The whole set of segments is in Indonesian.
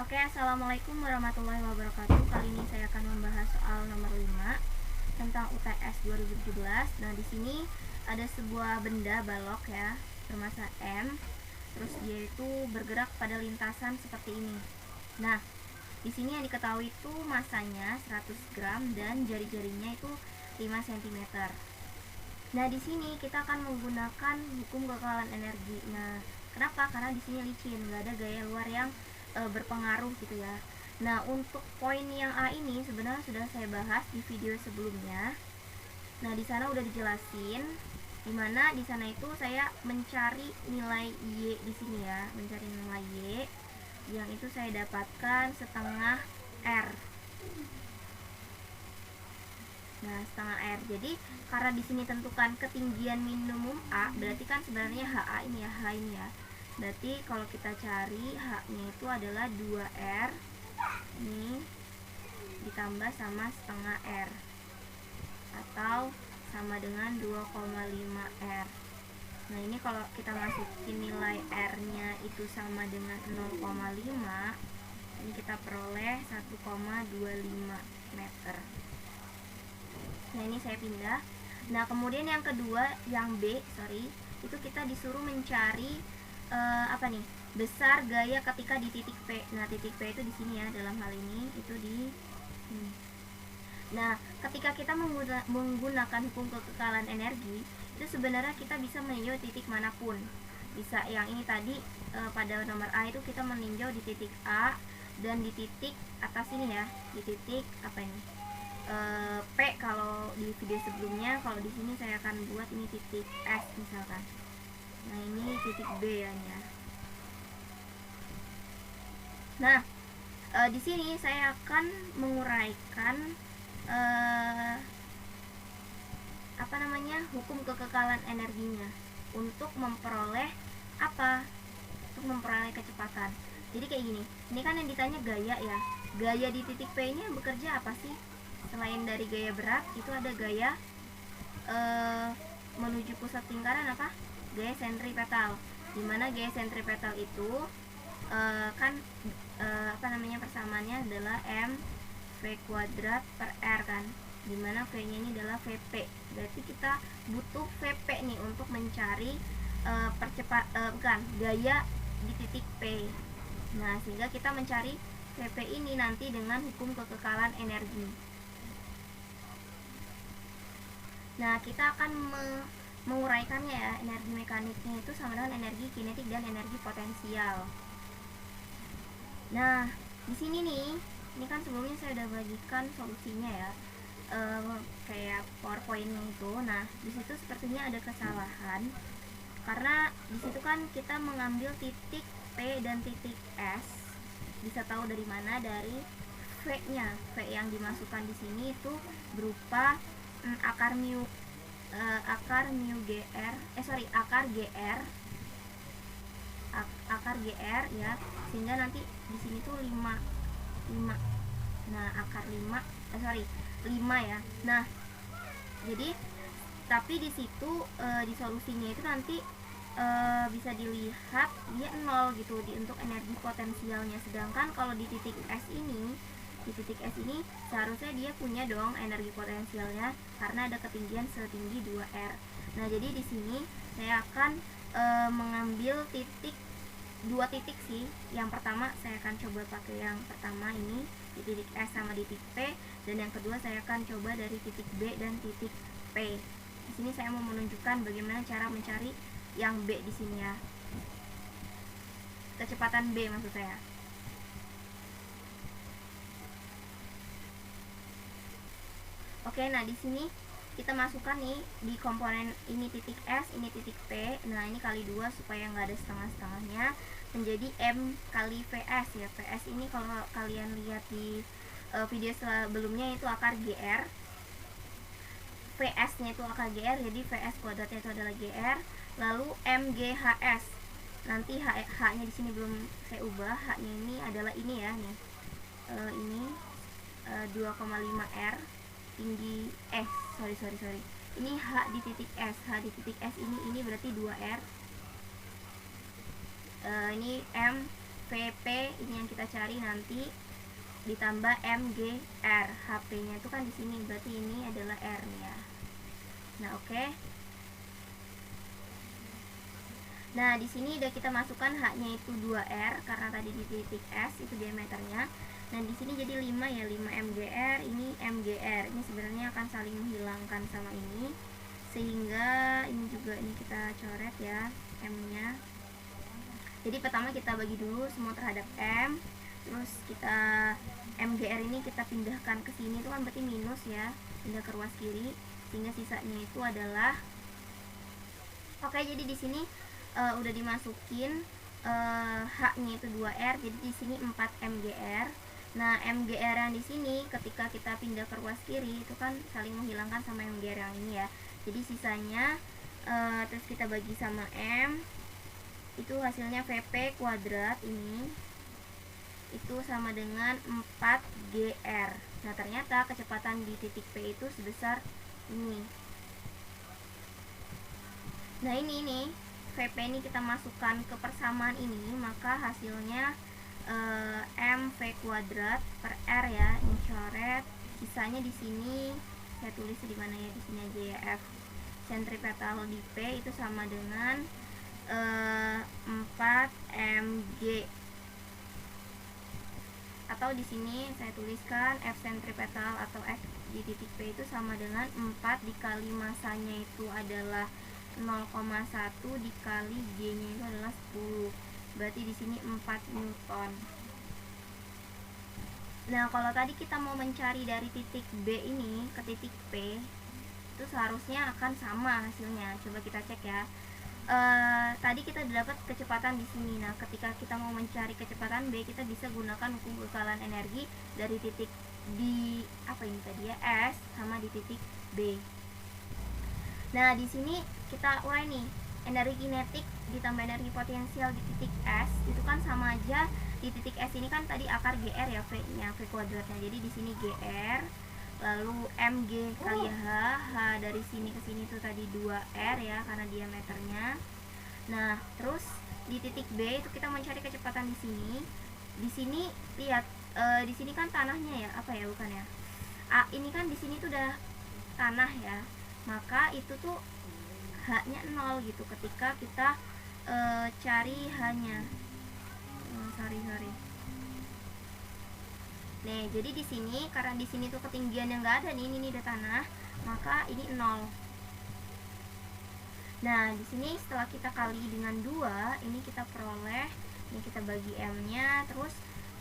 Oke, assalamualaikum warahmatullahi wabarakatuh. Kali ini saya akan membahas soal nomor 5 tentang UTS 2017. Nah, di sini ada sebuah benda balok ya, bermassa M. Terus dia itu bergerak pada lintasan seperti ini. Nah, di sini yang diketahui itu masanya 100 gram dan jari-jarinya itu 5 cm. Nah, di sini kita akan menggunakan hukum kekekalan energi. Nah, kenapa? Karena di sini licin, nggak ada gaya luar yang berpengaruh gitu ya. Nah, untuk poin yang A ini sebenarnya sudah saya bahas di video sebelumnya. Nah, di sana udah dijelasin, dimana di sana itu saya mencari nilai Y di sini ya, mencari nilai Y yang itu saya dapatkan setengah R. Nah, setengah R. Jadi karena di sini tentukan ketinggian minimum A, berarti kan sebenarnya HA ini ya, H ini ya. Berarti kalau kita cari H-nya itu adalah 2R ini ditambah sama setengah R atau sama dengan 2,5R. Nah, ini kalau kita masukin nilai R-nya itu sama dengan 0,5, ini kita peroleh 1,25 meter. Nah, ini saya pindah. Nah, kemudian yang kedua, yang B, itu kita disuruh mencari apa nih? Besar gaya ketika di titik P. Nah, titik P itu di sini ya, dalam hal ini itu di Nah, ketika kita menggunakan hukum kekekalan energi, itu sebenarnya kita bisa meninjau titik manapun. Bisa yang ini tadi pada nomor A itu kita meninjau di titik A dan di titik atas ini ya, di titik apa ini? P kalau di video sebelumnya. Kalau di sini saya akan buat ini titik S misalkan. Nah, ini titik B ya. Nah, di sini saya akan menguraikan hukum kekekalan energinya untuk memperoleh apa? Untuk memperoleh kecepatan. Jadi kayak gini. Ini kan yang ditanya gaya ya. Gaya di titik P ini bekerja apa sih? Selain dari gaya berat, itu ada gaya menuju pusat lingkaran apa? Gaya sentripetal. Dimana gaya sentripetal itu persamaannya adalah mv kuadrat per r kan, dimana v nya ini adalah vp. Berarti kita butuh vp nih untuk mencari gaya di titik P. Nah, sehingga kita mencari vp ini nanti dengan hukum kekekalan energi. Nah, kita akan menguraikannya ya. Energi mekaniknya itu sama dengan energi kinetik dan energi potensial. Nah, di sini nih, ini kan sebelumnya saya udah bagikan solusinya ya, kayak PowerPoint-nya itu. Nah, di situ sepertinya ada kesalahan karena di situ kan kita mengambil titik P dan titik S. Bisa tahu dari mana? Dari V-nya. V yang dimasukkan di sini itu berupa akar mu akar GR ya, sehingga nanti di sini tuh 5. Nah, akar 5 ya. Nah, jadi tapi di situ di solusinya itu nanti bisa dilihat dia 0 gitu untuk energi potensialnya. Sedangkan kalau di titik S ini seharusnya dia punya dong energi potensialnya karena ada ketinggian setinggi 2R. Nah, jadi di sini saya akan mengambil dua titik sih. Yang pertama saya akan coba pakai yang pertama ini di titik S sama di titik P, dan yang kedua saya akan coba dari titik B dan titik P. Di sini saya mau menunjukkan bagaimana cara mencari yang B di sini ya. Kecepatan B maksud saya. Oke, nah di sini kita masukkan nih di komponen ini titik S, ini titik P. Nah, ini kali 2 supaya nggak ada setengah-setengahnya, menjadi M kali VS ya. VS ini kalau kalian lihat di video sebelumnya itu akar GR. VS nya itu akar GR, jadi VS kuadratnya itu adalah GR. Lalu MGHS. Nanti H nya di sini belum saya ubah. H nya ini adalah ini ya nih. Ini 2,5R tinggi sorry ini H di titik S. H di titik S ini berarti 2R. Ini M V VP ini yang kita cari nanti ditambah MGR. HP-nya itu kan di sini, berarti ini adalah R-nya. Nah, oke. Nah, di sini udah kita masukkan H-nya itu 2R karena tadi di titik S itu diameternya. Nah, di sini jadi 5 ya, 5 MGR, ini MGR. Ini sebenarnya akan saling menghilangkan sama ini. Sehingga ini juga ini kita coret ya M-nya. Jadi pertama kita bagi dulu semua terhadap M. Terus kita MGR ini kita pindahkan ke sini, itu kan berarti minus ya, pindah ke ruas kiri, sehingga sisanya itu adalah oke. Jadi di sini udah dimasukin H-nya itu 2R, jadi di sini 4 MGR. Nah, MGR yang di sini ketika kita pindah ke ruas kiri itu kan saling menghilangkan sama MGR yang ini ya. Jadi sisanya terus kita bagi sama M, itu hasilnya VP kuadrat ini itu sama dengan 4GR. Nah, ternyata kecepatan di titik P itu sebesar ini. Nah, ini VP ini kita masukkan ke persamaan ini, maka hasilnya MV kuadrat per R ya, ini coret. Sisanya di sini saya tulis di mana ya, di sini aja ya, F sentripetal di P itu sama dengan 4mg, atau di sini saya tuliskan F sentripetal atau F di titik P itu sama dengan 4 dikali masanya itu adalah 0,1 dikali G-nya itu adalah 10. Berarti di sini 4 Newton. Nah, kalau tadi kita mau mencari dari titik B ini ke titik P, itu seharusnya akan sama hasilnya. Coba kita cek ya. Tadi kita dapat kecepatan di sini. Nah, ketika kita mau mencari kecepatan B, kita bisa gunakan hukum kekekalan energi dari titik di apa ini tadi ya, S sama di titik B. Nah, di sini kita urai nih, energi kinetik ditambah energi potensial di titik S itu kan sama aja. Di titik S ini kan tadi akar GR ya, V-nya, V kuadratnya. Jadi di sini GR, lalu MG kali H, H dari sini ke sini tuh tadi 2R ya karena diameternya. Nah, terus di titik B itu kita mencari kecepatan di sini. Di sini lihat, di sini kan tanahnya ya, apa ya, bukan ya? Ini kan di sini tuh udah tanah ya. Maka itu tuh H-nya 0 gitu ketika kita cari H-nya. Sorry. Nih, jadi di sini karena di sini tuh ketinggian yang enggak ada nih, ini udah tanah, maka ini 0. Nah, di sini setelah kita kali dengan 2, ini kita peroleh, ini kita bagi M-nya, terus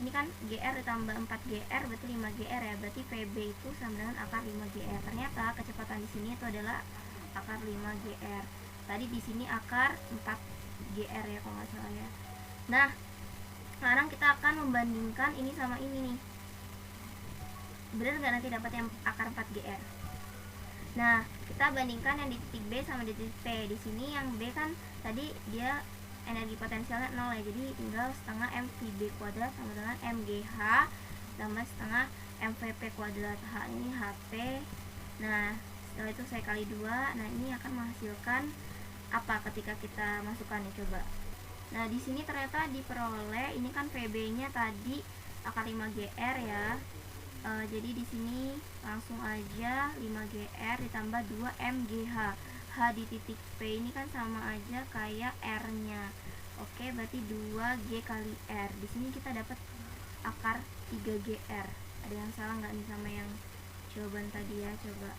ini kan GR ditambah 4GR berarti 5GR ya. Berarti VB itu sama dengan akar 5GR. Ternyata kecepatan di sini itu adalah akar 5GR. Tadi di sini akar 4GR ya kalau nggak salah ya. Nah, sekarang kita akan membandingkan ini sama ini nih. Benar nggak nanti dapat yang akar 4GR? Nah, kita bandingkan yang di titik B sama di titik P. Di sini yang B kan tadi dia energi potensialnya 0 ya, jadi tinggal setengah MVB kuadrat sama dengan MGH tambah setengah MVP kuadrat. H ini HP. Nah, setelah itu saya kali 2. Nah, ini akan menghasilkan apa ketika kita masukkan nih, coba. Nah, di sini ternyata diperoleh, ini kan VB-nya tadi akar 5GR ya. Jadi di sini langsung aja 5GR ditambah 2 MGH. H di titik P ini kan sama aja kayak R-nya. Oke, berarti 2G kali R. Di sini kita dapat akar 3GR. Ada yang salah nggak nih sama yang jawaban tadi ya? Coba.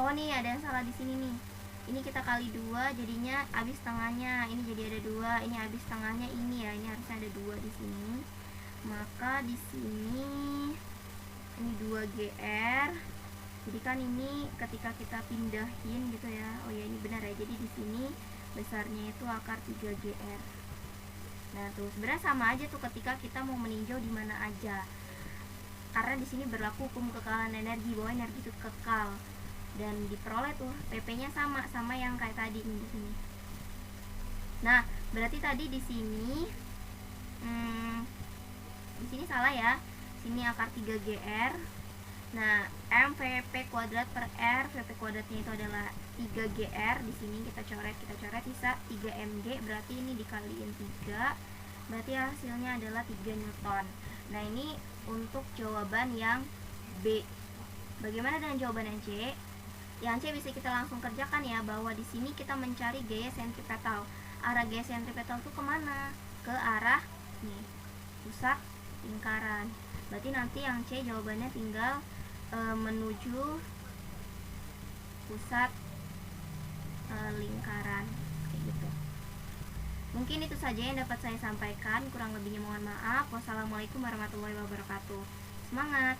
Oh nih, ada yang salah di sini nih. Ini kita kali 2 jadinya habis tengahnya. Ini jadi ada 2, ini habis tengahnya ini ya. Ini harusnya ada 2 di sini. Maka di sini ini 2GR. Jadi kan ini ketika kita pindahin gitu ya. Oh ya, ini benar ya. Jadi di sini besarnya itu akar 3GR. Nah, tuh sebenarnya sama aja tuh ketika kita mau meninjau di mana aja. Karena di sini berlaku hukum kekekalan energi, bahwa energi itu kekal. Dan diperoleh tuh PP-nya sama yang kayak tadi di sini. Nah, berarti tadi di sini salah ya. Sini akar 3GR. Nah, M VP kuadrat per R, VP kuadratnya itu adalah 3GR. Di sini kita coret bisa 3MG, berarti ini dikaliin 3, berarti hasilnya adalah 3 Newton. Nah, ini untuk jawaban yang B. Bagaimana dengan jawaban yang C? Yang C bisa kita langsung kerjakan ya, bahwa di sini kita mencari gaya sentripetal. Arah gaya sentripetal itu kemana? Ke arah nih, pusat lingkaran. Berarti nanti yang C jawabannya tinggal menuju pusat lingkaran kayak gitu. Mungkin itu saja yang dapat saya sampaikan, kurang lebihnya mohon maaf. Wassalamualaikum warahmatullahi wabarakatuh. Semangat!